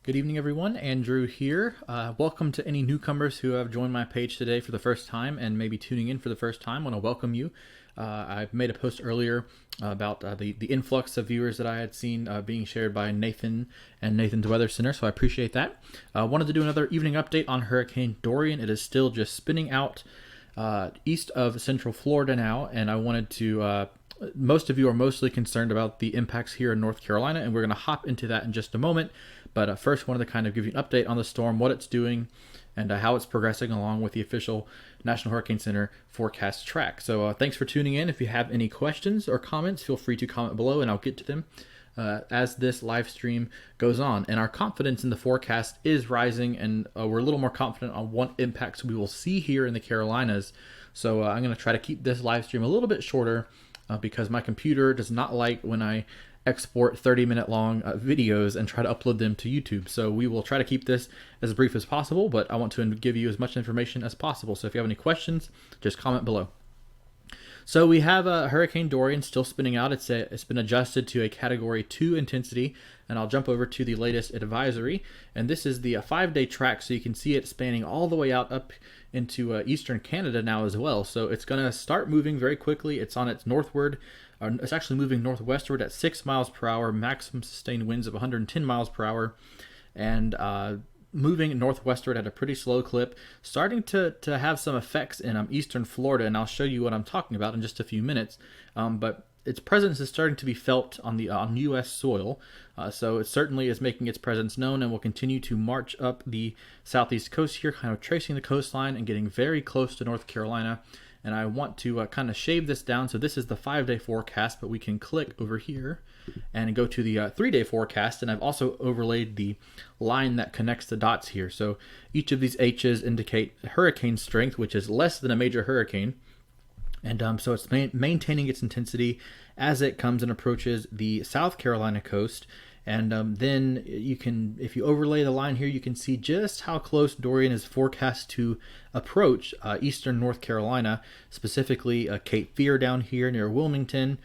Good evening, everyone. Andrew here. Welcome to any newcomers who have joined my page today for the first time and maybe tuning in for the first time. I want to welcome you. I made a post earlier about the influx of viewers that I had seen being shared by Nathan and Nathan's Weather Center, so I appreciate that. I wanted to do another evening update on Hurricane Dorian. It is still just spinning out east of Central Florida now, and I wanted to most of you are mostly concerned about the impacts here in North Carolina, and we're going to hop into that in just a moment. But first, wanted to kind of give you an update on the storm, what it's doing, and how it's progressing along with the official National Hurricane Center forecast track. So thanks for tuning in. If you have any questions or comments, feel free to comment below, and I'll get to them as this live stream goes on. And our confidence in the forecast is rising, and we're a little more confident on what impacts we will see here in the Carolinas. So I'm going to try to keep this live stream a little bit shorter because my computer does not like when I export 30-minute long videos and try to upload them to YouTube. So we will try to keep this as brief as possible, but I want to give you as much information as possible. So if you have any questions, just comment below. So we have Hurricane Dorian still spinning out. It's been adjusted to a Category 2 intensity, and I'll jump over to the latest advisory. And this is the 5-day track, so you can see it spanning all the way out up into eastern Canada now as well. So it's going to start moving very quickly. It's on its northward. It's actually moving northwestward at 6 miles per hour, maximum sustained winds of 110 miles per hour, and moving northwestward at a pretty slow clip, starting to have some effects in eastern Florida, and I'll show you what I'm talking about in just a few minutes. But its presence is starting to be felt on U.S. soil, so it certainly is making its presence known, and will continue to march up the southeast coast here, kind of tracing the coastline and getting very close to North Carolina. And I want to kind of shave this down. So this is the 5-day forecast, but we can click over here and go to the 3-day forecast. And I've also overlaid the line that connects the dots here. So each of these H's indicate hurricane strength, which is less than a major hurricane. And so it's maintaining its intensity as it comes and approaches the South Carolina coast. And then you can, if you overlay the line here, you can see just how close Dorian is forecast to approach eastern North Carolina, specifically Cape Fear down here near Wilmington,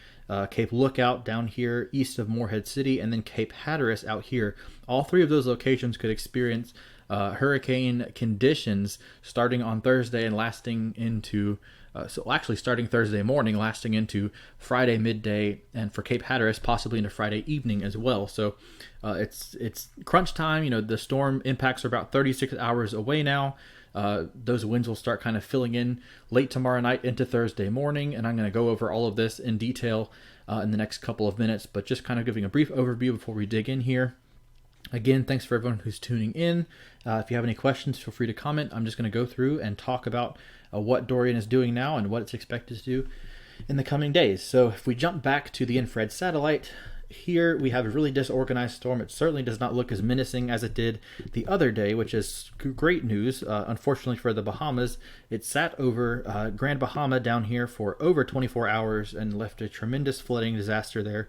Cape Lookout down here east of Morehead City, and then Cape Hatteras out here. All three of those locations could experience hurricane conditions starting on Thursday and lasting into starting Thursday morning, lasting into Friday midday, and for Cape Hatteras, possibly into Friday evening as well. So it's crunch time. You know, the storm impacts are about 36 hours away now. Those winds will start kind of filling in late tomorrow night into Thursday morning, and I'm going to go over all of this in detail in the next couple of minutes, but just kind of giving a brief overview before we dig in here. Again, thanks for everyone who's tuning in. If you have any questions, feel free to comment. I'm just going to go through and talk about what Dorian is doing now and what it's expected to do in the coming days. So if we jump back to the infrared satellite, here we have a really disorganized storm. It certainly does not look as menacing as it did the other day, which is great news. Unfortunately for the Bahamas, it sat over Grand Bahama down here for over 24 hours and left a tremendous flooding disaster there.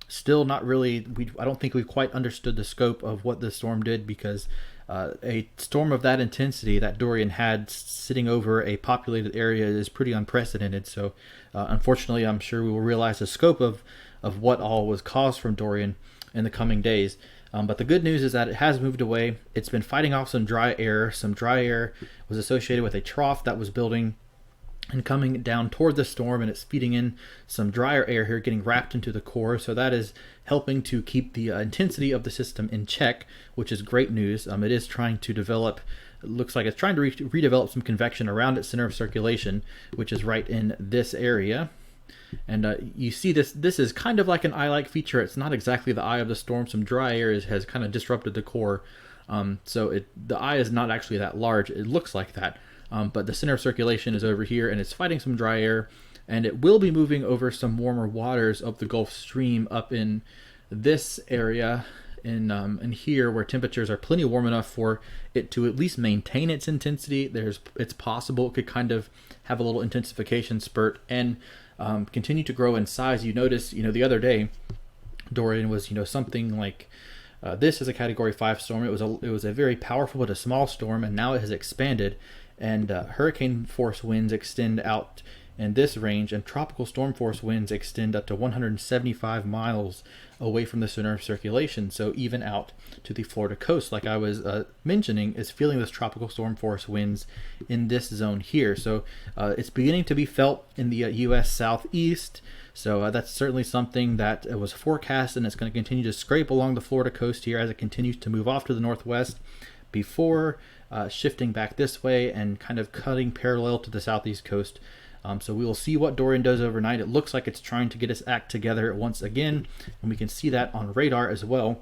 Still not really, I don't think we've quite understood the scope of what the storm did, because a storm of that intensity that Dorian had sitting over a populated area is pretty unprecedented. So unfortunately, I'm sure we will realize the scope of what all was caused from Dorian in the coming days. But the good news is that it has moved away. It's been fighting off some dry air. Some dry air was associated with a trough that was building and coming down toward the storm, and it's feeding in some drier air here, getting wrapped into the core. So that is helping to keep the intensity of the system in check, which is great news. It is trying to develop, it looks like it's trying to redevelop some convection around its center of circulation, which is right in this area. And you see this is kind of like an eye-like feature. It's not exactly the eye of the storm. Some dry air has kind of disrupted the core. So the eye is not actually that large. It looks like that. But the center of circulation is over here, and it's fighting some dry air, and it will be moving over some warmer waters of the Gulf Stream up in this area in here, where temperatures are plenty warm enough for it to at least maintain its intensity. It's possible it could kind of have a little intensification spurt and continue to grow in size. You notice, the other day, Dorian was, something like this is a Category 5 storm. It was a very powerful but a small storm, and now it has expanded. And hurricane force winds extend out in this range, and tropical storm force winds extend up to 175 miles away from the center of circulation. So even out to the Florida coast, like I was mentioning, is feeling those tropical storm force winds in this zone here. So it's beginning to be felt in the U.S. southeast. So that's certainly something that was forecast, and it's going to continue to scrape along the Florida coast here as it continues to move off to the northwest before shifting back this way and kind of cutting parallel to the southeast coast. So we will see what Dorian does overnight. It looks like it's trying to get its act together once again, and we can see that on radar as well.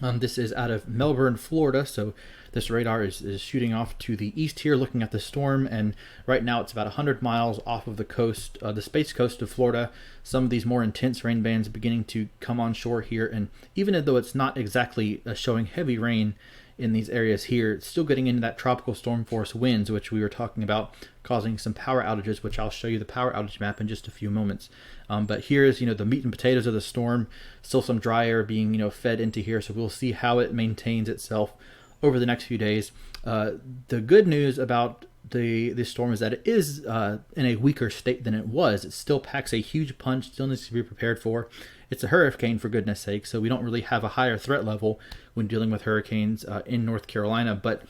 This is out of Melbourne, Florida, so this radar is shooting off to the east here, looking at the storm, and right now it's about 100 miles off of the coast, the space coast of Florida. Some of these more intense rain bands beginning to come on shore here, and even though it's not exactly showing heavy rain in these areas here, it's still getting into that tropical storm force winds, which we were talking about, causing some power outages, which I'll show you the power outage map in just a few moments. But here's, the meat and potatoes of the storm, still some dry air being, fed into here. So we'll see how it maintains itself over the next few days. The good news about the storm is that it is in a weaker state than it was. It still packs a huge punch, still needs to be prepared for. It's a hurricane, for goodness sake, so we don't really have a higher threat level when dealing with hurricanes in North Carolina. But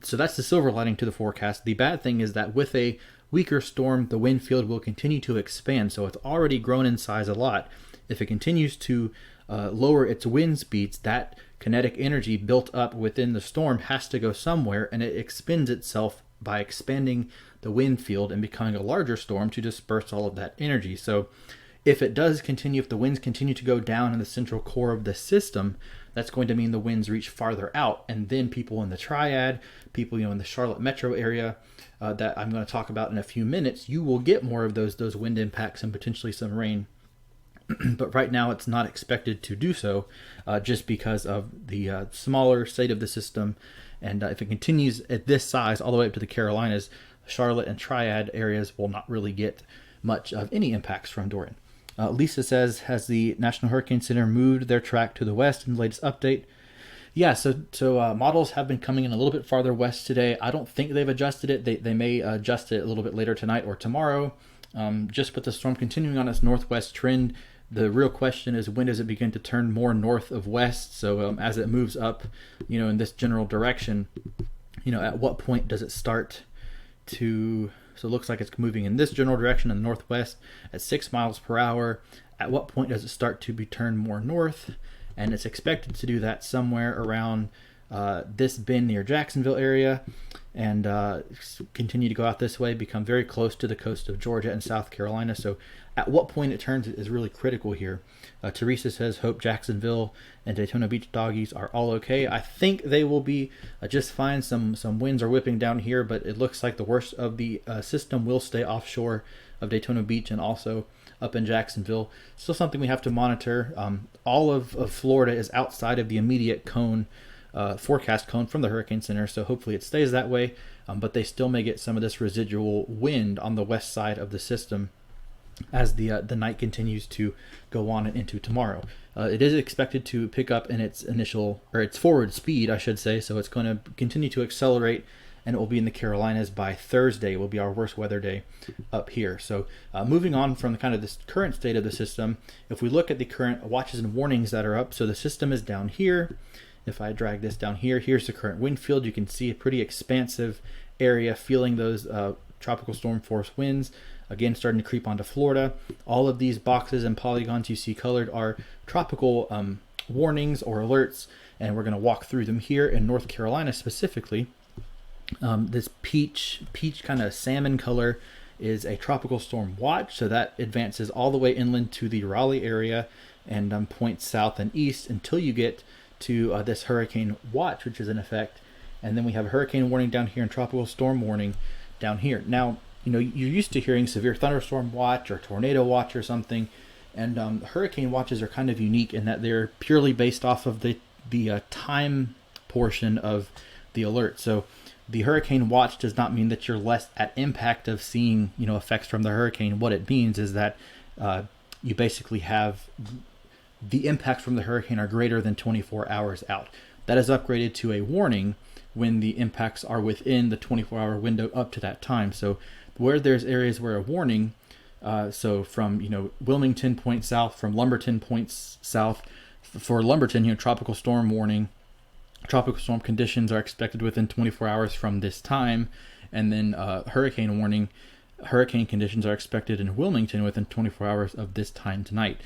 so that's the silver lining to the forecast. The bad thing is that with a weaker storm, the wind field will continue to expand. So it's already grown in size a lot. If it continues to lower its wind speeds, that kinetic energy built up within the storm has to go somewhere, and it expends itself by expanding the wind field and becoming a larger storm to disperse all of that energy. So if it does continue, if the winds continue to go down in the central core of the system, that's going to mean the winds reach farther out, and then people in the triad, people in the Charlotte metro area that I'm going to talk about in a few minutes, you will get more of those wind impacts and potentially some rain. But right now it's not expected to do so, just because of the smaller state of the system. And if it continues at this size all the way up to the Carolinas, Charlotte and Triad areas will not really get much of any impacts from Dorian. Lisa says, has the National Hurricane Center moved their track to the west in the latest update? Yeah, so models have been coming in a little bit farther west today. I don't think they've adjusted it. They may adjust it a little bit later tonight or tomorrow. Just with the storm continuing on its northwest trend, the real question is, when does it begin to turn more north of west? So as it moves up, in this general direction, at what point does it start to... So it looks like it's moving in this general direction in the northwest at 6 miles per hour. At what point does it start to be turned more north? And it's expected to do that somewhere around this bend near Jacksonville area, and continue to go out this way, become very close to the coast of Georgia and South Carolina. So at what point it turns is really critical here. Teresa says, hope Jacksonville and Daytona Beach doggies are all okay. I think they will be just fine. Some winds are whipping down here, but it looks like the worst of the system will stay offshore of Daytona Beach and also up in Jacksonville. Still something we have to monitor. All of Florida is outside of the immediate cone, forecast cone from the Hurricane Center, so hopefully it stays that way, but they still may get some of this residual wind on the west side of the system as the night continues to go on and into tomorrow. It is expected to pick up in its forward speed, I should say, so it's going to continue to accelerate, and it will be in the Carolinas by Thursday. It will be our worst weather day up here. So moving on from kind of this current state of the system, if we look at the current watches and warnings that are up, so the system is down here. If I drag this down here, here's the current wind field. You can see a pretty expansive area feeling those tropical storm force winds. Again, starting to creep onto Florida. All of these boxes and polygons you see colored are tropical warnings or alerts, and we're going to walk through them here in North Carolina specifically. This peach kind of salmon color is a tropical storm watch, so that advances all the way inland to the Raleigh area and points south and east until you get to this hurricane watch, which is in effect. And then we have a hurricane warning down here and tropical storm warning down here. Now, you're used to hearing severe thunderstorm watch or tornado watch or something, and hurricane watches are kind of unique in that they're purely based off of the time portion of the alert. So the hurricane watch does not mean that you're less at impact of seeing effects from the hurricane. What it means is that you basically have the impacts from the hurricane are greater than 24 hours out. That is upgraded to a warning when the impacts are within the 24-hour window up to that time. So where there's areas where a warning, so from Wilmington point south, from Lumberton points south, for Lumberton, tropical storm warning, tropical storm conditions are expected within 24 hours from this time, and then hurricane warning, hurricane conditions are expected in Wilmington within 24 hours of this time tonight.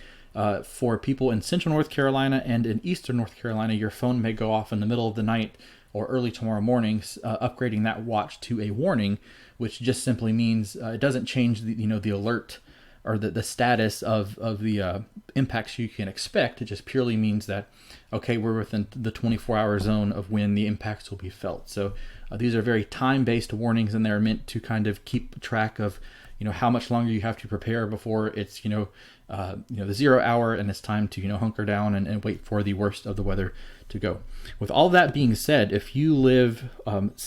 For people in central North Carolina and in eastern North Carolina, your phone may go off in the middle of the night or early tomorrow morning, upgrading that watch to a warning, which just simply means it doesn't change the alert or the status of the impacts you can expect. It just purely means that, okay, we're within the 24-hour zone of when the impacts will be felt. So these are very time-based warnings, and they're meant to kind of keep track of how much longer you have to prepare before it's the 0 hour and it's time to hunker down and wait for the worst of the weather to go. With all that being said, if you live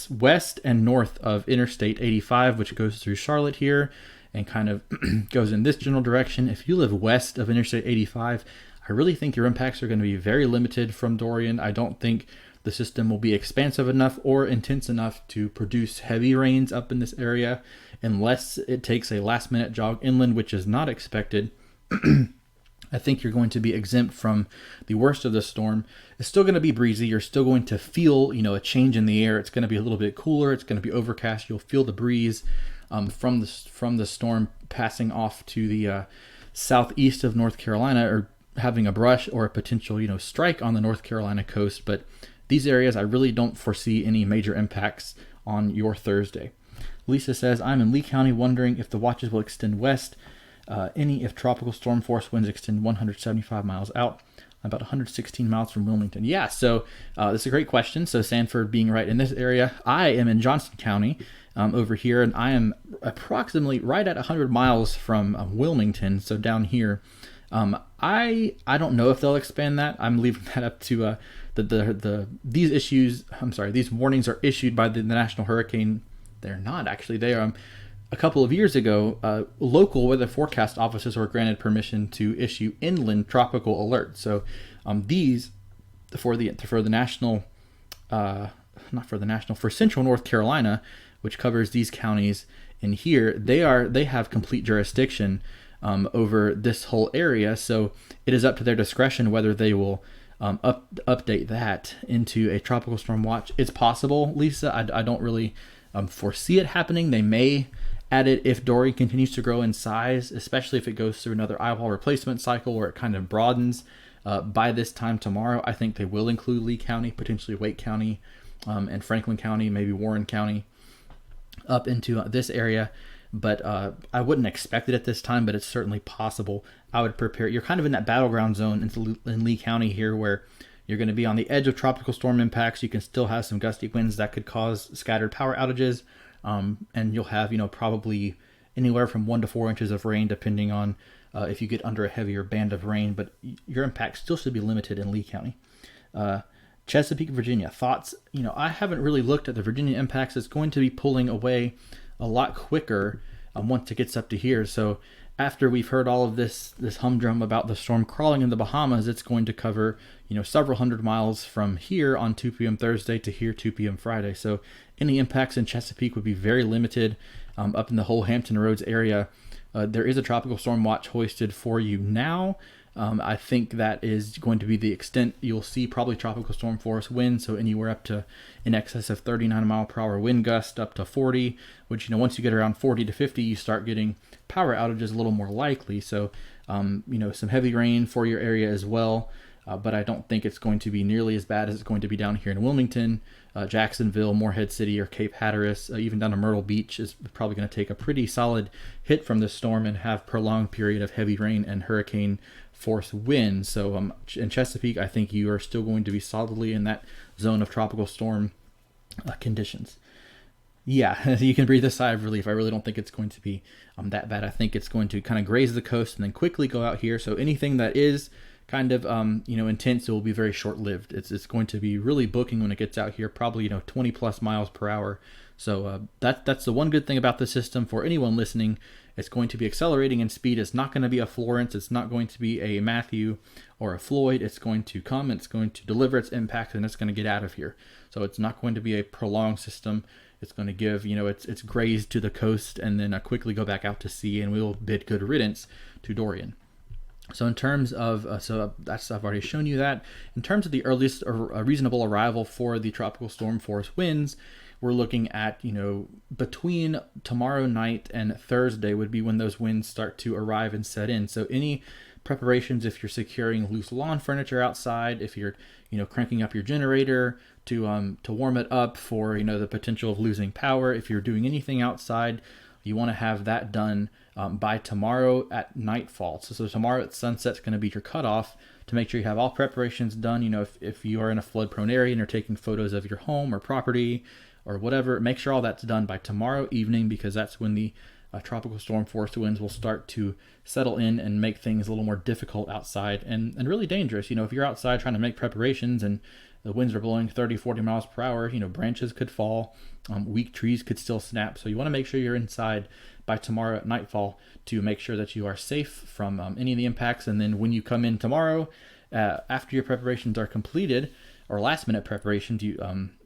west and north of Interstate 85, which goes through Charlotte here and kind of goes in this general direction, if you live west of Interstate 85, I really think your impacts are going to be very limited from Dorian. I don't think the system will be expansive enough or intense enough to produce heavy rains up in this area unless it takes a last minute jog inland, which is not expected. I think you're going to be exempt from the worst of the storm. It's still going to be breezy. You're still going to feel, a change in the air. It's going to be a little bit cooler. It's going to be overcast. You'll feel the breeze from the storm passing off to the southeast of North Carolina, or having a brush or a potential, strike on the North Carolina coast. But these areas, I really don't foresee any major impacts on your Thursday. Lisa says, I'm in Lee County wondering if the watches will extend west. If tropical storm force winds extend 175 miles out, about 116 miles from Wilmington. Yeah, so this is a great question. So Sanford being right in this area, I am in Johnston County over here, and I am approximately right at 100 miles from Wilmington, so down here. I don't know if they'll expand that. I'm leaving that up to these warnings are issued by the National Hurricane. They're not actually. They are. A couple of years ago, local weather forecast offices were granted permission to issue inland tropical alerts. So these for the national, for central North Carolina, which covers these counties in here, they have complete jurisdiction over this whole area. So it is up to their discretion whether they will update that into a tropical storm watch. It's possible, Lisa. I don't really foresee it happening. They may add it if Dorian continues to grow in size, especially if it goes through another eyewall replacement cycle where it kind of broadens. By this time tomorrow, I think they will include Lee County, potentially Wake County, and Franklin County, maybe Warren County, up into this area. But I wouldn't expect it at this time, but it's certainly possible. I would prepare. You're kind of in that battleground zone in Lee County here, where you're going to be on the edge of tropical storm impacts. You can still have some gusty winds that could cause scattered power outages. And you'll have, probably anywhere from 1 to 4 inches of rain, depending on if you get under a heavier band of rain. But your impact still should be limited in Lee County. Chesapeake, Virginia. Thoughts? I haven't really looked at the Virginia impacts. It's going to be pulling away a lot quicker once it gets up to here. So after we've heard all of this humdrum about the storm crawling in the Bahamas, it's going to cover, several hundred miles from here on 2 p.m. Thursday to here 2 p.m. Friday. So any impacts in Chesapeake would be very limited. Up in the whole Hampton Roads area, there is a tropical storm watch hoisted for you now. I think that is going to be the extent you'll see probably tropical storm force winds, so anywhere up to in excess of 39 mile per hour wind gust up to 40, which, once you get around 40 to 50, you start getting power outages a little more likely. So, some heavy rain for your area as well. But I don't think it's going to be nearly as bad as it's going to be down here in Wilmington, Jacksonville, Morehead City, or Cape Hatteras. Even down to Myrtle Beach is probably going to take a pretty solid hit from this storm and have prolonged period of heavy rain and hurricane force winds. So in Chesapeake, I think you are still going to be solidly in that zone of tropical storm conditions. Yeah, you can breathe a sigh of relief. I really don't think it's going to be that bad. I think it's going to kind of graze the coast and then quickly go out here. So anything that is kind of intense, it will be very short-lived. It's going to be really booking when it gets out here, probably 20 plus miles per hour. So that's the one good thing about the system for anyone listening. It's going to be accelerating in speed. It's not going to be a Florence. It's not going to be a Matthew or a Floyd. It's going to come. It's going to deliver its impact, and it's going to get out of here. So it's not going to be a prolonged system. It's going to give, its graze to the coast and then quickly go back out to sea, and we'll bid good riddance to Dorian. So in terms of, I've already shown you that. In terms of the earliest reasonable arrival for the tropical storm force winds, we're looking at, between tomorrow night and Thursday would be when those winds start to arrive and set in. So any preparations, if you're securing loose lawn furniture outside, if you're, cranking up your generator to warm it up for, the potential of losing power, if you're doing anything outside, you want to have that done by tomorrow at nightfall. So tomorrow at sunset is going to be your cutoff to make sure you have all preparations done. If you are in a flood prone area and you're taking photos of your home or property or whatever, make sure all that's done by tomorrow evening, because that's when the tropical storm force winds will start to settle in and make things a little more difficult outside and really dangerous. If you're outside trying to make preparations and the winds are blowing 30, 40 miles per hour, branches could fall, weak trees could still snap. So you want to make sure you're inside by tomorrow at nightfall to make sure that you are safe from any of the impacts. And then when you come in tomorrow, after your preparations are completed, or last minute preparations,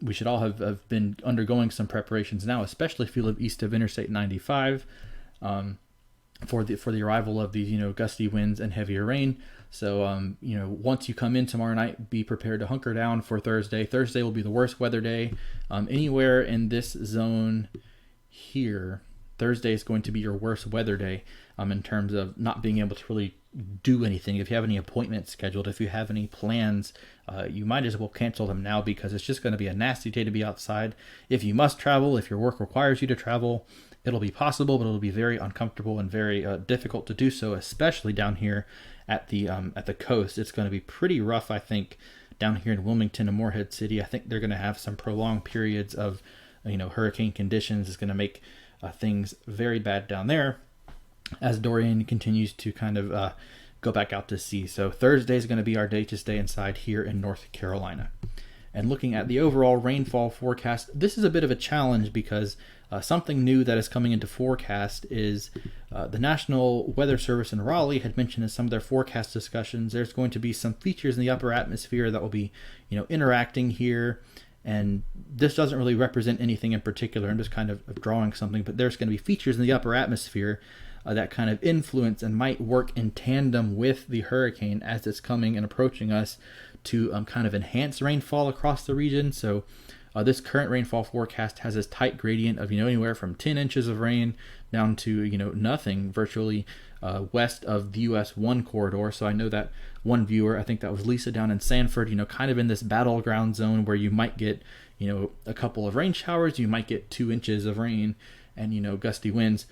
we should all have been undergoing some preparations now, especially if you live east of Interstate 95, for the arrival of these, gusty winds and heavier rain. So, once you come in tomorrow night, be prepared to hunker down for Thursday. Thursday will be the worst weather day. Anywhere in this zone here, Thursday is going to be your worst weather day in terms of not being able to really do anything. If you have any appointments scheduled, if you have any plans, you might as well cancel them now, because it's just going to be a nasty day to be outside. If you must travel, if your work requires you to travel, it'll be possible, but it'll be very uncomfortable and very difficult to do so, especially down here at the coast. It's going to be pretty rough, I think, down here in Wilmington and Morehead City. I think they're going to have some prolonged periods of, hurricane conditions. Is going to make things very bad down there as Dorian continues to kind of go back out to sea. So Thursday is going to be our day to stay inside here in North Carolina. And looking at the overall rainfall forecast, this is a bit of a challenge, because something new that is coming into forecast is the National Weather Service in Raleigh had mentioned in some of their forecast discussions, there's going to be some features in the upper atmosphere that will be, interacting here. And this doesn't really represent anything in particular. I'm just kind of drawing something, but there's going to be features in the upper atmosphere that kind of influence and might work in tandem with the hurricane as it's coming and approaching us to kind of enhance rainfall across the region. So this current rainfall forecast has this tight gradient of, anywhere from 10 inches of rain down to, nothing virtually west of the US 1 corridor. So I know that one viewer, I think that was Lisa down in Sanford, kind of in this battleground zone where you might get, a couple of rain showers, you might get 2 inches of rain and, gusty winds.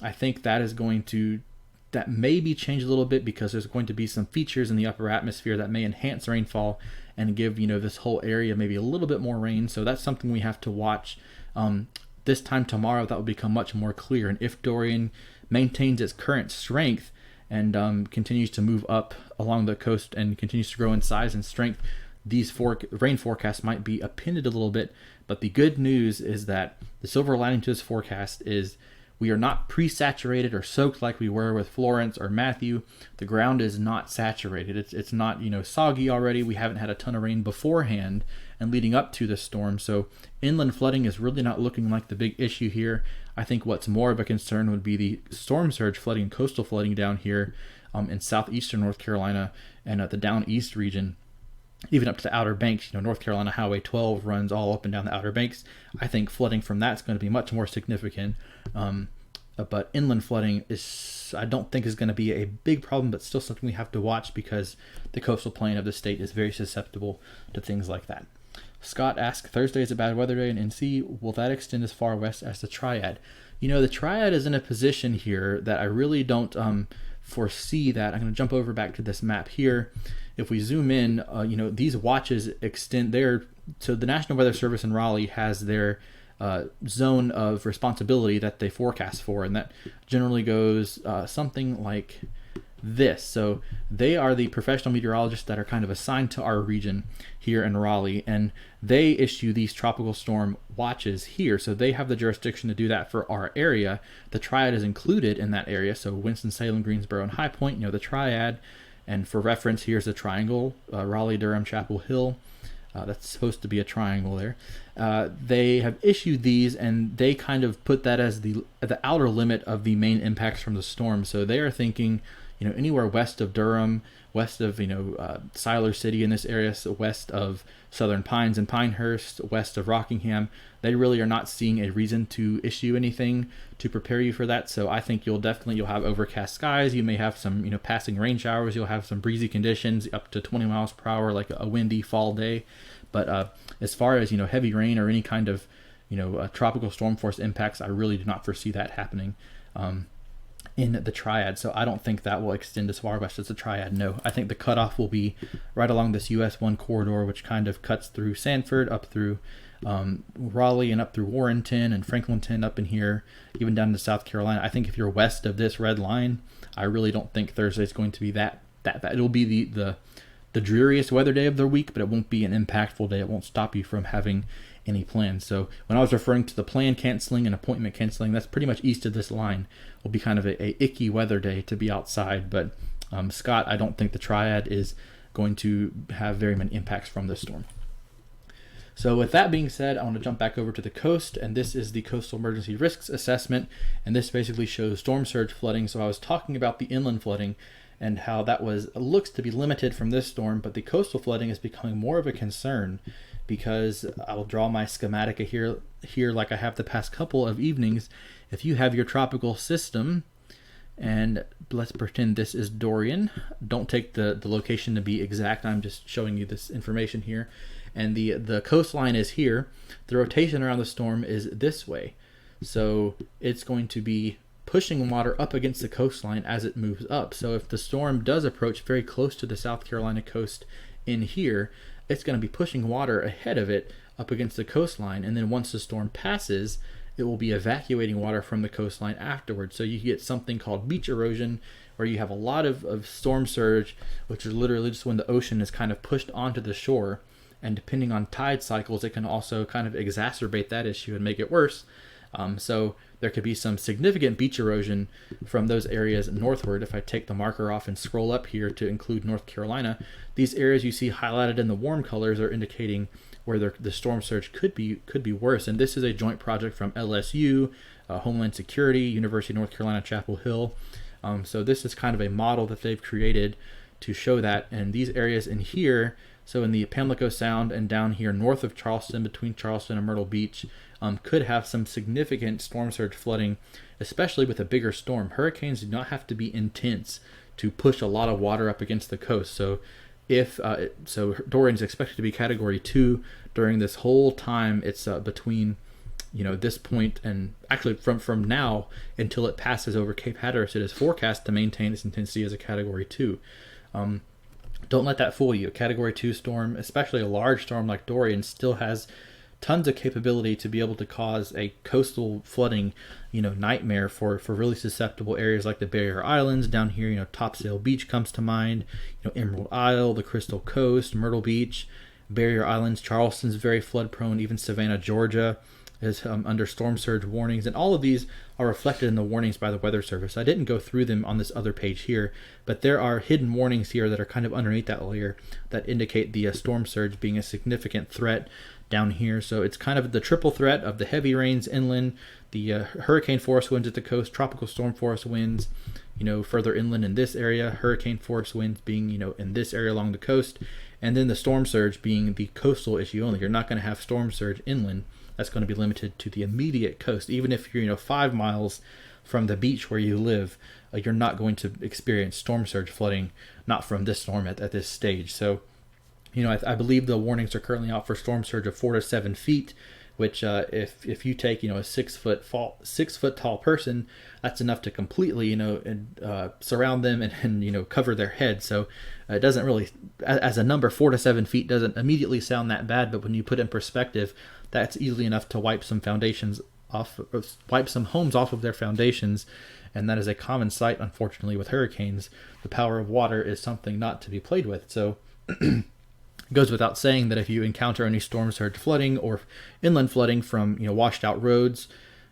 I think that maybe change a little bit, because there's going to be some features in the upper atmosphere that may enhance rainfall and give, this whole area maybe a little bit more rain. So that's something we have to watch. This time tomorrow, that will become much more clear. And if Dorian maintains its current strength and continues to move up along the coast and continues to grow in size and strength, these rain forecasts might be appended a little bit. But the good news is that the silver lining to this forecast is we are not pre-saturated or soaked like we were with Florence or Matthew. The ground is not saturated. It's not, soggy already. We haven't had a ton of rain beforehand and leading up to this storm. So inland flooding is really not looking like the big issue here. I think what's more of a concern would be the storm surge flooding and coastal flooding down here in southeastern North Carolina and the down east region, even up to the Outer Banks. North Carolina Highway 12 runs all up and down the Outer Banks. I think flooding from that's going to be much more significant. But inland flooding I don't think is going to be a big problem, but still something we have to watch, because the coastal plain of the state is very susceptible to things like that. Scott asks, Thursday is a bad weather day in NC. Will that extend as far west as the Triad? The Triad is in a position here that I really don't foresee that. I'm going to jump over back to this map here. If we zoom in, these watches extend there. So the National Weather Service in Raleigh has their zone of responsibility that they forecast for, and that generally goes something like this. So they are the professional meteorologists that are kind of assigned to our region here in Raleigh, and they issue these tropical storm watches here. So they have the jurisdiction to do that for our area. The Triad is included in that area. So Winston-Salem, Greensboro, and High Point, the Triad. And for reference, here's the triangle, Raleigh, Durham, Chapel Hill. That's supposed to be a triangle there. They have issued these, and they kind of put that as the outer limit of the main impacts from the storm. So they are thinking, anywhere west of Durham, west of Siler City in this area, so west of Southern Pines and Pinehurst, west of Rockingham. They really are not seeing a reason to issue anything to prepare you for that. So I think you'll have overcast skies. You may have some passing rain showers. You'll have some breezy conditions up to 20 miles per hour, like a windy fall day. But as far as heavy rain or any kind of tropical storm force impacts, I really do not foresee that happening in the triad. So I don't think that will extend as far west as the triad. No, I think the cutoff will be right along this US 1 corridor, which kind of cuts through Sanford up through Raleigh and up through Warrenton and Franklinton up in here, even down to South Carolina. I think if you're west of this red line, I really don't think Thursday is going to be that bad. It'll be the dreariest weather day of the week, but it won't be an impactful day. It won't stop you from having any plans. So when I was referring to the plan canceling and appointment canceling, that's pretty much east of this line. Will be kind of a icky weather day to be outside. But Scott, I don't think the triad is going to have very many impacts from this storm. So with that being said, I want to jump back over to the coast, and this is the Coastal Emergency Risks Assessment, and this basically shows storm surge flooding. So I was talking about the inland flooding and how that looks to be limited from this storm, but the coastal flooding is becoming more of a concern, because I will draw my schematic here like I have the past couple of evenings. If you have your tropical system, and let's pretend this is Dorian. Don't take the location to be exact. I'm just showing you this information here. And the coastline is here. The rotation around the storm is this way. So it's going to be pushing water up against the coastline as it moves up. So if the storm does approach very close to the South Carolina coast in here, it's going to be pushing water ahead of it up against the coastline. And then once the storm passes, it will be evacuating water from the coastline afterwards. So you get something called beach erosion, where you have a lot of storm surge, which is literally just when the ocean is kind of pushed onto the shore. And depending on tide cycles, it can also kind of exacerbate that issue and make it worse. So there could be some significant beach erosion from those areas northward. If I take the marker off and scroll up here to include North Carolina, these areas you see highlighted in the warm colors are indicating where the storm surge could be worse. And this is a joint project from LSU, Homeland Security, University of North Carolina, Chapel Hill. So this is kind of a model that they've created to show that. And these areas in here, so in the Pamlico Sound and down here north of Charleston, between Charleston and Myrtle Beach, could have some significant storm surge flooding, especially with a bigger storm. Hurricanes do not have to be intense to push a lot of water up against the coast. So Dorian is expected to be Category 2 during this whole time. It's between this point and actually from now until it passes over Cape Hatteras. It is forecast to maintain its intensity as a Category 2. Don't let that fool you. A Category 2 storm, especially a large storm like Dorian, still has tons of capability to be able to cause a coastal flooding, nightmare for really susceptible areas like the Barrier Islands down here. Topsail Beach comes to mind, Emerald Isle, the Crystal Coast, Myrtle Beach, Barrier Islands, Charleston's very flood prone, even Savannah, Georgia is under storm surge warnings, and all of these are reflected in the warnings by the Weather Service. I didn't go through them on this other page here, but there are hidden warnings here that are kind of underneath that layer that indicate the storm surge being a significant threat down here. So it's kind of the triple threat of the heavy rains inland, the hurricane force winds at the coast, tropical storm force winds, further inland in this area, hurricane force winds being, in this area along the coast, and then the storm surge being the coastal issue only. You're not going to have storm surge inland. That's going to be limited to the immediate coast. Even if you're 5 miles from the beach where you live, you're not going to experience storm surge flooding, not from this storm at this stage. So I believe the warnings are currently out for storm surge of 4 to 7 feet, which if you take a 6 foot tall person, that's enough to completely surround them and cover their head. So it doesn't really, as a number, 4 to 7 feet doesn't immediately sound that bad, but when you put it in perspective, that's easily enough to wipe some homes off of their foundations, and that is a common sight, unfortunately, with hurricanes. The power of water is something not to be played with. So it goes without saying that if you encounter any storm surge flooding or inland flooding from washed out roads,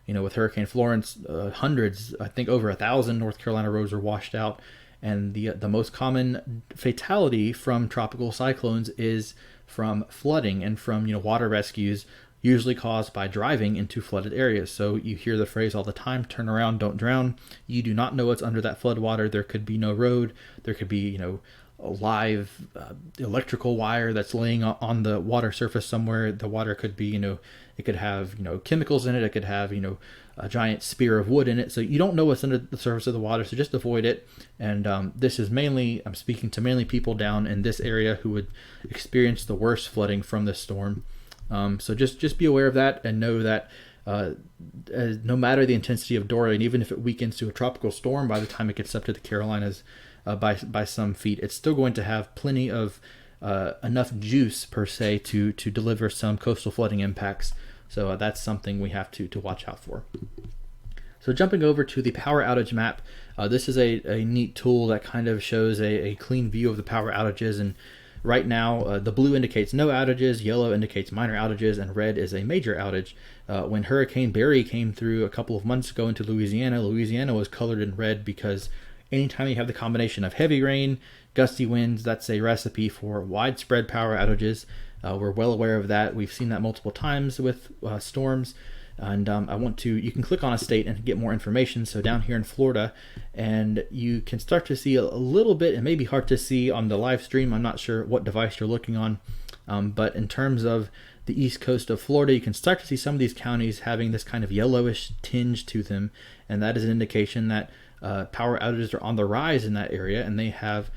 with Hurricane Florence, hundreds, I think over 1,000 North Carolina roads were washed out, And the most common fatality from tropical cyclones is from flooding and from water rescues, usually caused by driving into flooded areas. So you hear the phrase all the time, turn around, don't drown. You do not know what's under that flood water. There could be no road. There could be, a live electrical wire that's laying on the water surface somewhere. The water could be, it could have, chemicals in it. It could have, a giant spear of wood in it. So you don't know what's under the surface of the water. So just avoid it. And this is mainly, I'm speaking to mainly people down in this area who would experience the worst flooding from this storm. So just be aware of that and know that no matter the intensity of Dorian, even if it weakens to a tropical storm by the time it gets up to the Carolinas by some feet, it's still going to have plenty of enough juice per se to deliver some coastal flooding impacts. So that's something we have to watch out for. So jumping over to the power outage map, this is a neat tool that kind of shows a clean view of the power outages. And right now, the blue indicates no outages, yellow indicates minor outages, and red is a major outage. When Hurricane Barry came through a couple of months ago into Louisiana was colored in red because anytime you have the combination of heavy rain, gusty winds, that's a recipe for widespread power outages. We're well aware of that. We've seen that multiple times with storms. And you can click on a state and get more information. So down here in Florida, and you can start to see a little bit, it may be hard to see on the live stream. I'm not sure what device you're looking on. But in terms of the east coast of Florida, you can start to see some of these counties having this kind of yellowish tinge to them. And that is an indication that power outages are on the rise in that area, and they have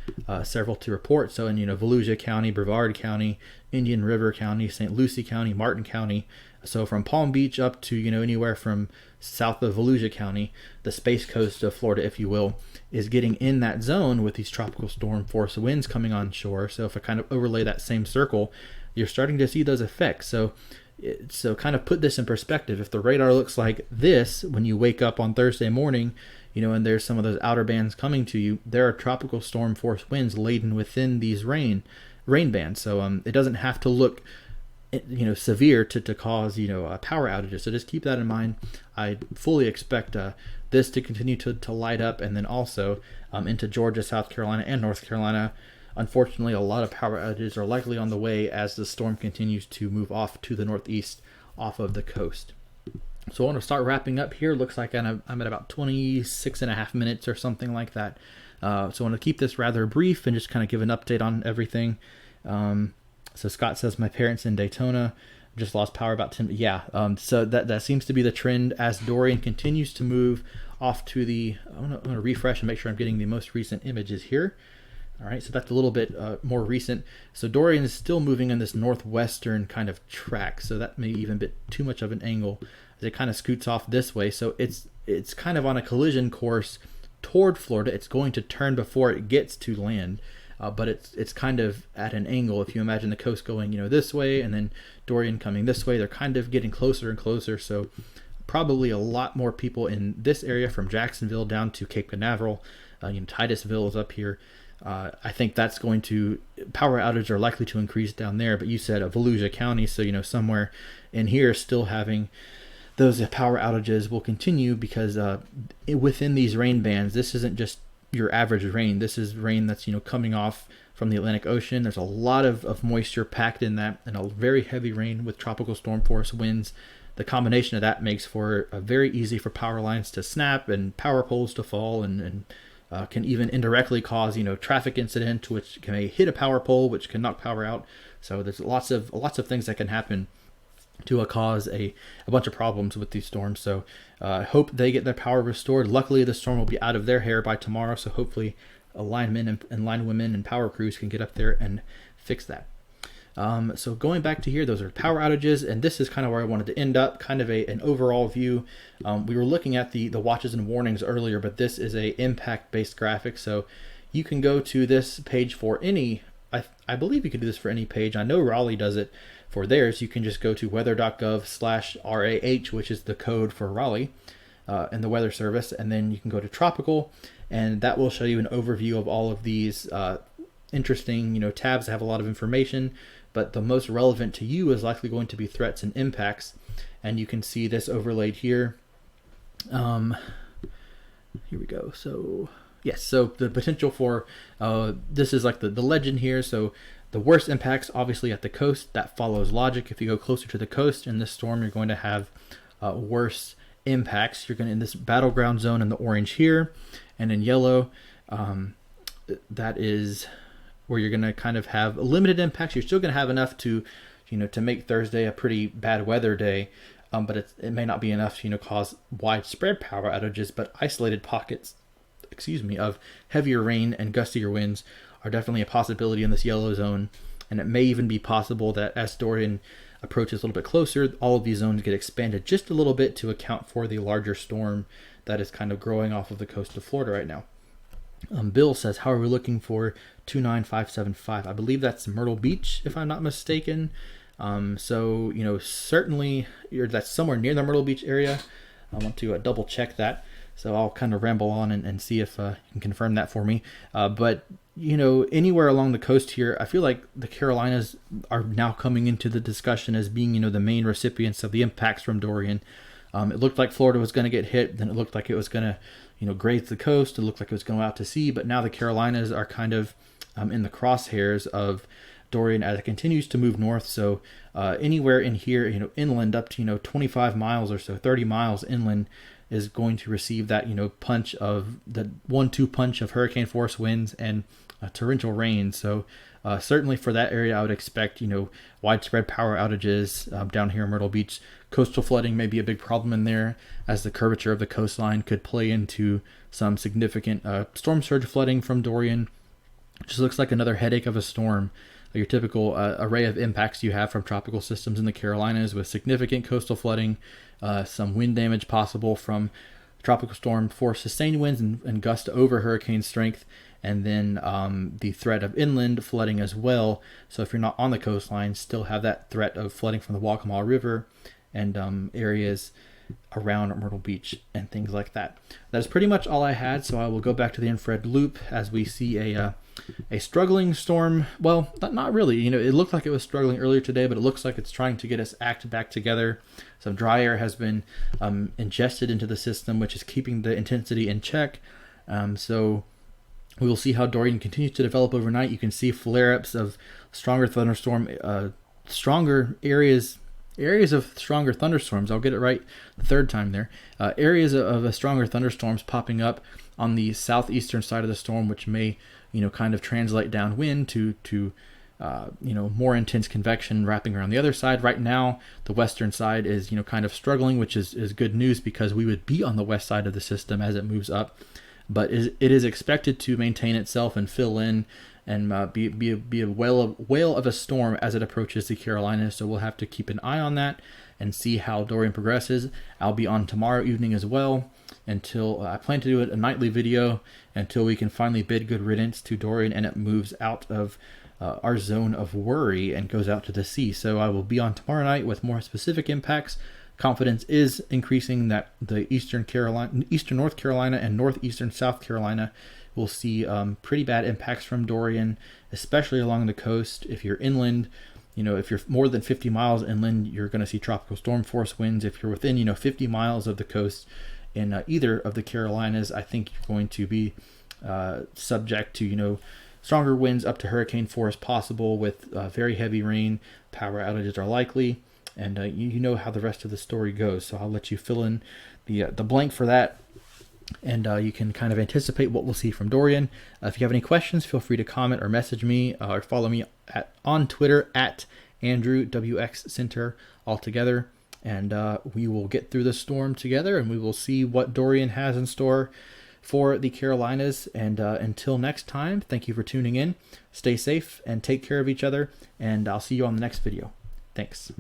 several to report. So in Volusia County, Brevard County, Indian River County, St. Lucie County, Martin County. So from Palm Beach up to anywhere from south of Volusia County, the space coast of Florida, if you will, is getting in that zone with these tropical storm force winds coming on shore. So if I kind of overlay that same circle, you're starting to see those effects. So kind of put this in perspective. If the radar looks like this when you wake up on Thursday morning, and there's some of those outer bands coming to you, there are tropical storm force winds laden within these rain bands. So it doesn't have to look severe to cause power outages. So just keep that in mind. I fully expect this to continue to light up, and then also into Georgia, South Carolina, and North Carolina. Unfortunately, a lot of power outages are likely on the way as the storm continues to move off to the northeast off of the coast. So I want to start wrapping up here. Looks like I'm at about 26 and a half minutes or something like that. So I want to keep this rather brief and just kind of give an update on everything. So Scott says, my parents in Daytona just lost power about 10. Yeah. So that seems to be the trend as Dorian continues to move off to the, I'm going to refresh and make sure I'm getting the most recent images here. All right. So that's a little bit more recent. So Dorian is still moving in this northwestern kind of track. So that may even be too much of an angle as it kind of scoots off this way. So it's kind of on a collision course toward Florida. It's going to turn before it gets to land. But it's kind of at an angle. If you imagine the coast going, this way, and then Dorian coming this way, they're kind of getting closer and closer. So probably a lot more people in this area from Jacksonville down to Cape Canaveral. Titusville is up here. I think that's going to, power outages are likely to increase down there. But you said Volusia County, so somewhere in here still having those power outages will continue because within these rain bands, this isn't just your average rain. This is rain that's coming off from the Atlantic Ocean. There's a lot of moisture packed in that, and a very heavy rain with tropical storm force winds. The combination of that makes for very easy for power lines to snap and power poles to fall, and can even indirectly cause traffic incident, which can hit a power pole, which can knock power out. So there's lots of things that can happen to cause a bunch of problems with these storms. So I hope they get their power restored. Luckily, the storm will be out of their hair by tomorrow, so hopefully linemen and linewomen and power crews can get up there and fix that. So going back to here, those are power outages, and this is kind of where I wanted to end up, kind of an overall view. We were looking at the watches and warnings earlier, but this is a impact-based graphic, so you can go to this page for any, I believe you could do this for any page. I know Raleigh does it for theirs. You can just go to weather.gov/RAH, which is the code for Raleigh and the weather service, and then you can go to tropical, and that will show you an overview of all of these interesting tabs that have a lot of information, but the most relevant to you is likely going to be threats and impacts. And you can see this overlaid here. Here we go. So Yes, so the potential for this is like the legend here. So the worst impacts obviously at the coast. That follows logic. If you go closer to the coast in this storm, you're going to have worse impacts. You're going to, in this battleground zone in the orange here, and in yellow, that is where you're going to kind of have limited impacts. You're still going to have enough to, to make Thursday a pretty bad weather day, but it may not be enough to, cause widespread power outages. But isolated pockets, of heavier rain and gustier winds are definitely a possibility in this yellow zone. And it may even be possible that as Dorian approaches a little bit closer, all of these zones get expanded just a little bit to account for the larger storm that is kind of growing off of the coast of Florida right now. Bill says, how are we looking for 29575? I believe that's Myrtle Beach, if I'm not mistaken. So, certainly that's somewhere near the Myrtle Beach area. I want to double check that. So I'll kind of ramble on and see if you can confirm that for me. But, anywhere along the coast here, I feel like the Carolinas are now coming into the discussion as being, the main recipients of the impacts from Dorian. It looked like Florida was going to get hit. Then it looked like it was going to, graze the coast. It looked like it was going to go out to sea. But now the Carolinas are kind of in the crosshairs of Dorian as it continues to move north. So anywhere in here, inland up to, 25 miles or so, 30 miles inland, is going to receive that, punch of the 1-2 punch of hurricane force winds and torrential rain. So certainly for that area, I would expect, widespread power outages down here in Myrtle Beach. Coastal flooding may be a big problem in there, as the curvature of the coastline could play into some significant storm surge flooding from Dorian. It just looks like another headache of a storm. Your typical array of impacts you have from tropical systems in the Carolinas, with significant coastal flooding, some wind damage possible from tropical storm force sustained winds and gusts over hurricane strength, and then the threat of inland flooding as well. So if you're not on the coastline, still have that threat of flooding from the Waccamaw River and areas around Myrtle Beach and things like that. That's pretty much all I had, so I will go back to the infrared loop as we see a struggling storm. Well, not really. It looked like it was struggling earlier today, but it looks like it's trying to get its act back together. Some dry air has been ingested into the system, which is keeping the intensity in check. So we will see how Dorian continues to develop overnight. You can see flare-ups of stronger thunderstorm, stronger areas of stronger thunderstorms. I'll get it right the third time there. Areas of stronger thunderstorms popping up on the southeastern side of the storm, which may, kind of translate downwind to more intense convection wrapping around the other side. Right now, the western side is, kind of struggling, which is good news because we would be on the west side of the system as it moves up. But it is expected to maintain itself and fill in and be a whale of a storm as it approaches the Carolinas. So we'll have to keep an eye on that and see how Dorian progresses. I'll be on tomorrow evening as well, until I plan to do a nightly video until we can finally bid good riddance to Dorian and it moves out of our zone of worry and goes out to the sea. So I will be on tomorrow night with more specific impacts. Confidence is increasing that the eastern North Carolina and northeastern South Carolina will see pretty bad impacts from Dorian, especially along the coast. If you're inland, if you're more than 50 miles inland, you're going to see tropical storm force winds. If you're within, 50 miles of the coast in either of the Carolinas, I think you're going to be subject to, stronger winds up to hurricane force possible with very heavy rain. Power outages are likely, and you know how the rest of the story goes. So I'll let you fill in the blank for that, and you can kind of anticipate what we'll see from Dorian. If you have any questions, feel free to comment or message me or follow me on Twitter at Andrew WX Center altogether. And we will get through the storm together, and we will see what Dorian has in store for the Carolinas. And until next time, thank you for tuning in. Stay safe and take care of each other, and I'll see you on the next video. Thanks.